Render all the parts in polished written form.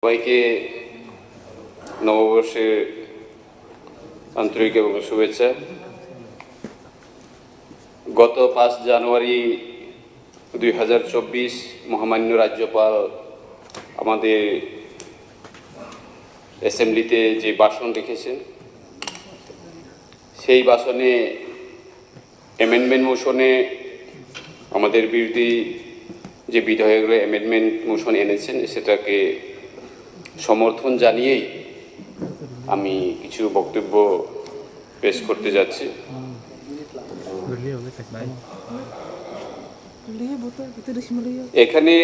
সবাইকে নববর্ষের আন্তরিক এবং শুভেচ্ছা। গত 5 জানুয়ারি 2024 মহামান্য রাজ্যপাল আমাদের অ্যাসেম্বলিতে যে ভাষণ রেখেছেন, সেই ভাষণে অ্যামেন্ডমেন্ট মোশনে আমাদের বিরোধী যে বিধায়করা অ্যামেন্ডমেন্ট মোশন এনেছেন সেটাকে সমর্থন জানিয়েই আমি কিছু বক্তব্য পেশ করতে যাচ্ছি। এখানে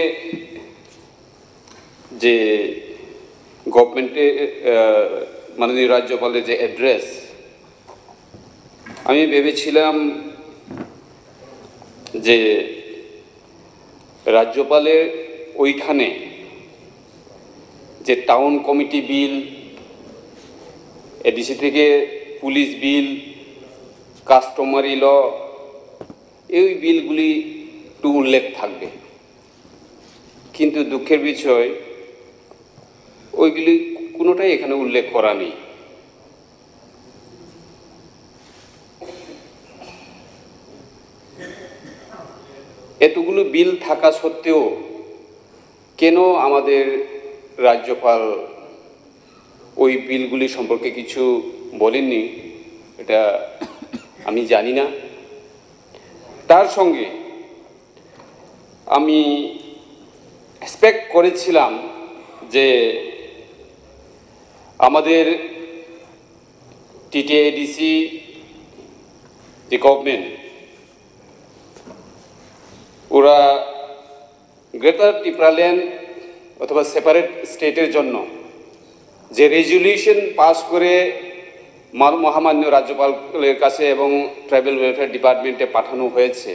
যে গভর্নমেন্টের মাননীয় রাজ্যপালের যে অ্যাড্রেস, আমি ভেবেছিলাম যে রাজ্যপালের ওইখানে যে টাউন কমিটি বিল, এডিসি থেকে পুলিশ বিল, কাস্টমারি ল, এই বিলগুলি একটু উল্লেখ থাকবে, কিন্তু দুঃখের বিষয় ওইগুলি কোনোটাই এখানে উল্লেখ করা নেই। এতগুলো বিল থাকা সত্ত্বেও কেন আমাদের রাজ্যপাল ওই বিলগুলি সম্পর্কে কিছু বলেননি, এটা আমি জানি না। তার সঙ্গে আমি এক্সপেক্ট করেছিলাম যে আমাদের টিটিএডিসি যে গভর্নমেন্ট, ওরা গ্রেটার ত্রিপুরাল্যান্ড অথবা সেপারেট স্টেটের জন্য যে রেজুলিউশন পাস করে মহামান্য রাজ্যপালের কাছে এবং ট্রাইবাল ওয়েলফেয়ার ডিপার্টমেন্টে পাঠানো হয়েছে,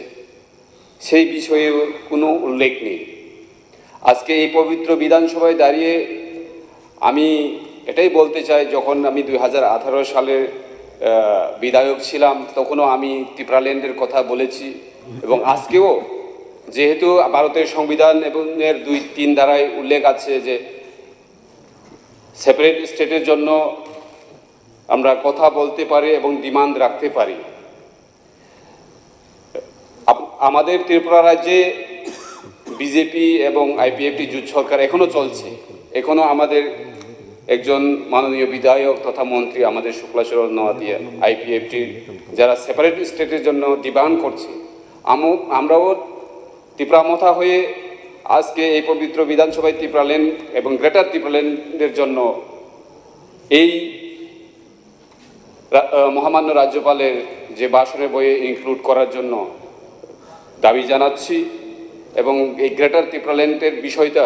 সেই বিষয়ে কোনো উল্লেখ নেই। আজকে এই পবিত্র বিধানসভায় দাঁড়িয়ে আমি এটাই বলতে চাই, যখন আমি 2018 সালের বিধায়ক ছিলাম তখনও আমি ত্রিপুরাল্যান্ডের কথা বলেছি, এবং আজকেও যেহেতু ভারতের সংবিধান এবং এর 2-3 ধারায় উল্লেখ আছে যে সেপারেট স্টেটের জন্য আমরা কথা বলতে পারি এবং ডিমান্ড রাখতে পারি। আমাদের ত্রিপুরা রাজ্যে বিজেপি এবং আইপিএফটি জোট সরকার এখনও চলছে। এখনও আমাদের একজন মাননীয় বিধায়ক তথা মন্ত্রী আমাদের শুক্লাচরণ নওয়াতিয়া আইপিএফটির যারা সেপারেট স্টেটের জন্য ডিমান্ড করছে, আমরাও ত্রিপুরামথা হয়ে আজকে এই পবিত্র বিধানসভায় ত্রিপুরাল্যান্ড এবং গ্রেটার ত্রিপুরাল্যান্ডের জন্য এই মহামান্য রাজ্যপালের যে ভাষণের বইয়ে ইনক্লুড করার জন্য দাবি জানাচ্ছি। এবং এই গ্রেটার ত্রিপুরাল্যান্ডের বিষয়টা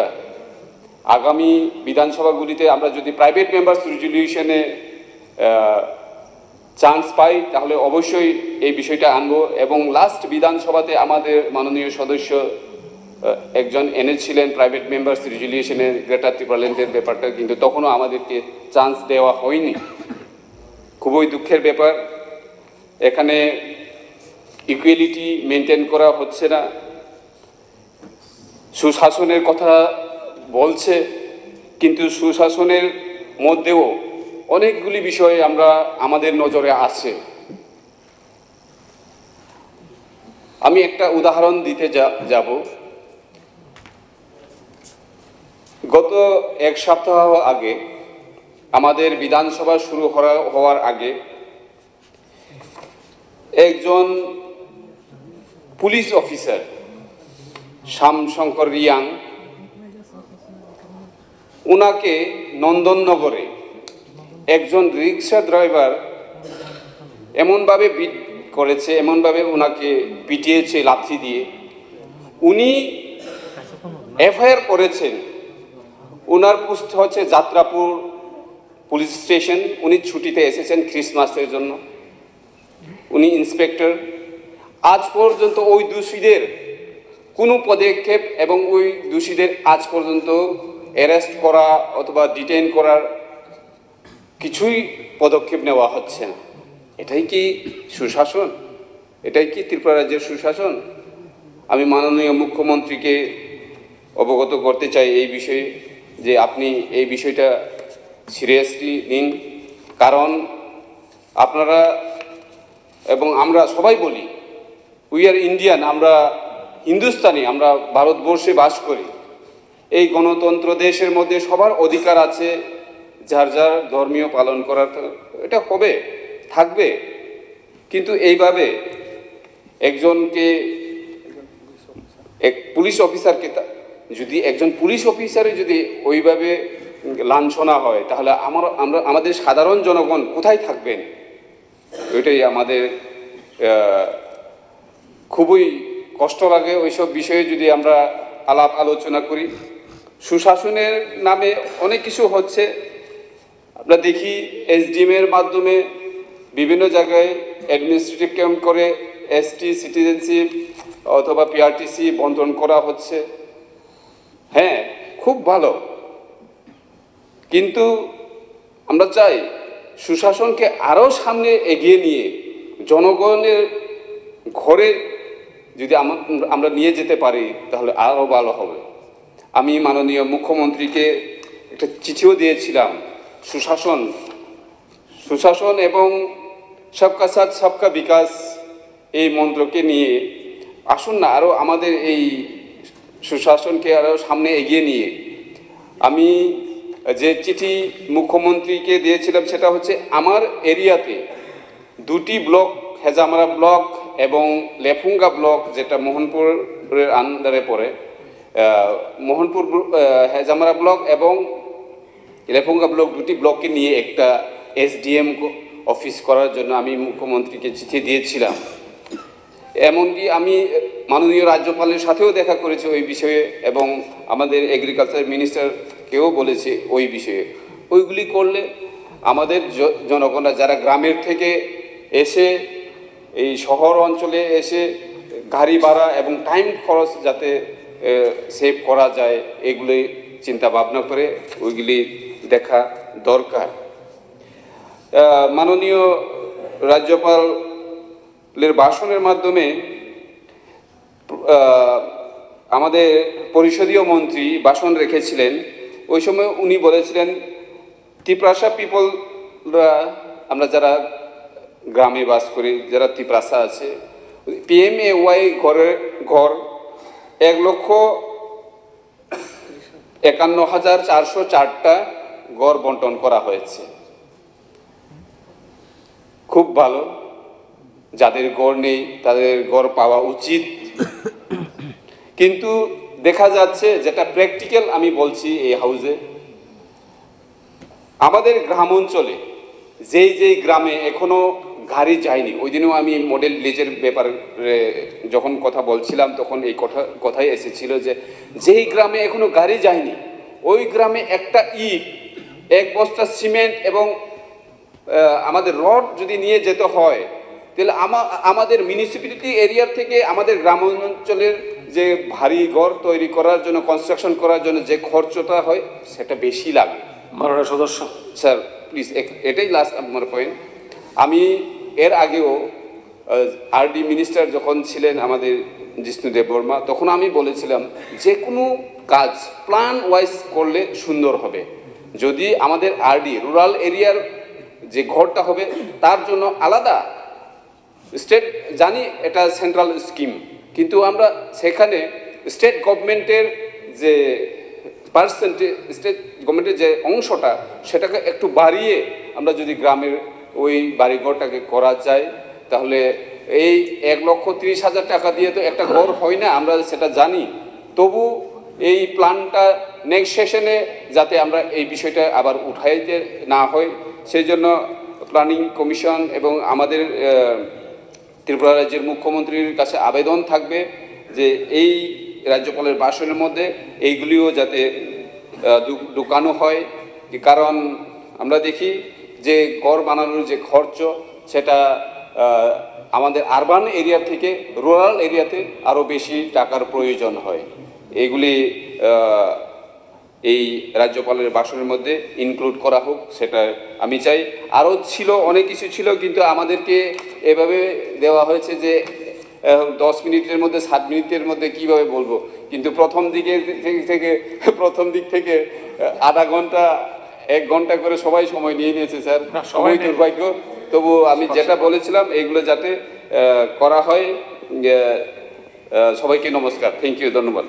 আগামী বিধানসভাগুলিতে আমরা যদি প্রাইভেট মেম্বার্স রেজুলিউশনে চান্স পাই তাহলে অবশ্যই এই বিষয়টা আনবো। এবং লাস্ট বিধানসভাতে আমাদের মাননীয় সদস্য একজন এনেছিলেন প্রাইভেট মেম্বার্স রেজুলিউশনে গ্রেটার ত্রিপুরাল্যান্ডের ব্যাপারটা, কিন্তু তখনও আমাদেরকে চান্স দেওয়া হয়নি। খুবই দুঃখের ব্যাপার। এখানে ইকুয়ালিটি মেনটেন করা হচ্ছে না। সুশাসনের কথা বলছে, কিন্তু সুশাসনের মধ্যেও অনেকগুলি বিষয়ে আমাদের নজরে আসে। আমি একটা উদাহরণ দিতে যাব। গত 1 সপ্তাহ আগে আমাদের বিধানসভা শুরু হওয়ার আগে একজন পুলিশ অফিসার শ্যামশঙ্কর রিয়াং, ওনাকে নন্দননগরে একজন রিক্সা ড্রাইভার এমনভাবে বিট করেছে, এমনভাবে ওনাকে পিটিয়েছে লাথি দিয়ে। উনি এফআইআর করেছেন। ওনার পোস্ট হচ্ছে যাত্রাপুর পুলিশ স্টেশন। উনি ছুটিতে এসেছেন ক্রিসমাসের জন্য। উনি ইন্সপেক্টর। আজ পর্যন্ত ওই দোষীদের কোনো পদক্ষেপ এবং ওই দোষীদের আজ পর্যন্ত অ্যারেস্ট করা অথবা ডিটেইন করার কিছুই পদক্ষেপ নেওয়া হচ্ছে না। এটাই কি সুশাসন? এটাই কি ত্রিপুরা রাজ্যের সুশাসন? আমি মাননীয় মুখ্যমন্ত্রীকে অবগত করতে চাই এই বিষয়ে। যে আপনি এই বিষয়টা সিরিয়াসলি নিন, কারণ আপনারা এবং আমরা সবাই বলি উই আর ইন্ডিয়ান, আমরা হিন্দুস্তানি, আমরা ভারতবর্ষে বাস করি। এই গণতন্ত্র দেশের মধ্যে সবার অধিকার আছে যার যার ধর্মীয় পালন করার, এটা হবে, থাকবে। কিন্তু এইভাবে একজনকে, এক পুলিশ অফিসারকে, যদি একজন পুলিশ অফিসারে যদি ওইভাবে লাঞ্ছনা হয়, তাহলে আমাদের সাধারণ জনগণ কোথায় থাকবেন? ওইটাই আমাদের খুবই কষ্ট লাগে। ওইসব বিষয়ে যদি আমরা আলাপ আলোচনা করি, সুশাসনের নামে অনেক কিছু হচ্ছে। আমরা দেখি SDM এর মাধ্যমে বিভিন্ন জায়গায় অ্যাডমিনিস্ট্রেটিভ ক্যাম্প করে ST সিটিজেনশিপ অথবা PRTC বন্টন করা হচ্ছে। হ্যাঁ, খুব ভালো, কিন্তু আমরা চাই সুশাসনকে আরও সামনে এগিয়ে নিয়ে জনগণের ঘরে যদি আমরা নিয়ে যেতে পারি তাহলে আরও ভালো হবে। আমি মাননীয় মুখ্যমন্ত্রীকে একটা চিঠিও দিয়েছিলাম সুশাসন এবং সবকা সাথ সবকা বিকাশ এই মন্ত্রকে নিয়ে আসুন না, আরও আমাদের এই সুশাসনকে আরও সামনে এগিয়ে নিয়ে। আমি যে চিঠি মুখ্যমন্ত্রীকে দিয়েছিলাম সেটা হচ্ছে আমার এরিয়াতে 2টি ব্লক, হেজামারা ব্লক এবং লেফুঙ্গা ব্লক, যেটা মোহনপুরের আন্ডারে পড়ে, মোহনপুর হেজামারা ব্লক এবং লেফুঙ্গা ব্লক, 2টি ব্লককে নিয়ে একটা SDM অফিস করার জন্য আমি মুখ্যমন্ত্রীকে চিঠি দিয়েছিলাম। এমনকি আমি মাননীয় রাজ্যপালের সাথেও দেখা করেছি ওই বিষয়ে, এবং আমাদের এগ্রিকালচার মিনিস্টারকেও বলেছি ওই বিষয়ে। ওইগুলি করলে আমাদের জনগণরা যারা গ্রামের থেকে এসে এই শহর অঞ্চলে এসে গাড়ি ভাড়া এবং টাইম খরচ যাতে সেভ করা যায়, এগুলি চিন্তা ভাবনা করে ওইগুলি দেখা দরকার। মাননীয় রাজ্যপালের ভাষণের মাধ্যমে আমাদের পরিষদীয় মন্ত্রী ভাষণ রেখেছিলেন। ওই সময় উনি বলেছিলেন তিপ্রাসা পিপলরা, আমরা যারা গ্রামে বাস করি, যারা তিপ্রাসা আছে, PMAY ঘর 1,51,404টা ঘর বন্টন করা হয়েছে। খুব ভালো, যাদের ঘর নেই তাদের ঘর পাওয়া উচিত। কিন্তু দেখা যাচ্ছে, যেটা প্র্যাকটিক্যাল আমি বলছি এই হাউসে, আমাদের গ্রাম অঞ্চলে যেই গ্রামে এখনো গাড়ি যায়নি, ওই দিনও আমি মডেল ভিলেজের ব্যাপারে যখন কথা বলছিলাম তখন এই কথাই এসেছিল যে যেই গ্রামে এখনো গাড়ি যায়নি, ওই গ্রামে একটা ইট, 1 বস্তা সিমেন্ট এবং আমাদের রড যদি নিয়ে যেতে হয়, তাহলে আমাদের মিউনিসিপ্যালিটি এরিয়ার থেকে আমাদের গ্রাম অঞ্চলের যে ভারী ঘর তৈরি করার জন্য, কনস্ট্রাকশন করার জন্য যে খরচটা হয় সেটা বেশি লাগে। মাননীয় সদস্য স্যার প্লিজ, এটাই লাস্ট আমার পয়েন্ট। আমি এর আগেও RD মিনিস্টার যখন ছিলেন আমাদের জিষ্ণু দেববর্মা, তখন আমি বলেছিলাম যে কোনো কাজ প্ল্যান ওয়াইজ করলে সুন্দর হবে। যদি আমাদের RD রুরাল এরিয়ার যে ঘরটা হবে তার জন্য আলাদা স্টেট, জানি এটা সেন্ট্রাল স্কিম, কিন্তু আমরা সেখানে স্টেট গভর্নমেন্টের যে পার্সেন্টেজ, স্টেট গভর্নমেন্টের যে অংশটা, সেটাকে একটু বাড়িয়ে আমরা যদি গ্রামের ওই বাড়িঘরটাকে করা যায়, তাহলে এই 1,30,000 টাকা দিয়ে তো একটা ঘর হয় না, আমরা সেটা জানি। তবু এই প্ল্যানটা নেক্সট সেশনে যাতে আমরা এই বিষয়টা আবার উঠাইতে না হয়, সেই জন্য প্ল্যানিং কমিশন এবং আমাদের ত্রিপুরা রাজ্যের মুখ্যমন্ত্রীর কাছে আবেদন থাকবে যে এই রাজ্যপালের ভাষণের মধ্যে এইগুলিও যাতে ঢুকানো হয়। কারণ আমরা দেখি যে ঘর বানানোর যে খরচ, সেটা আমাদের আরবান এরিয়া থেকে রুরাল এরিয়াতে আরও বেশি টাকার প্রয়োজন হয়। এইগুলি এই রাজ্যপালের ভাষণের মধ্যে ইনক্লুড করা হোক, সেটা আমি চাই। আরও ছিল, অনেক কিছু ছিল, কিন্তু আমাদেরকে এভাবে দেওয়া হয়েছে যে 10 মিনিটের মধ্যে 7 মিনিটের মধ্যে কীভাবে বলবো। কিন্তু প্রথম দিক থেকে আধা ঘন্টা 1 ঘন্টা করে সবাই সময় নিয়ে নিয়েছে স্যার, না, সবাই নেই। দুর্ভাগ্য। তবু আমি যেটা বলেছিলাম এইগুলো যাতে করা হয়। সবাইকে নমস্কার, থ্যাংক ইউ, ধন্যবাদ।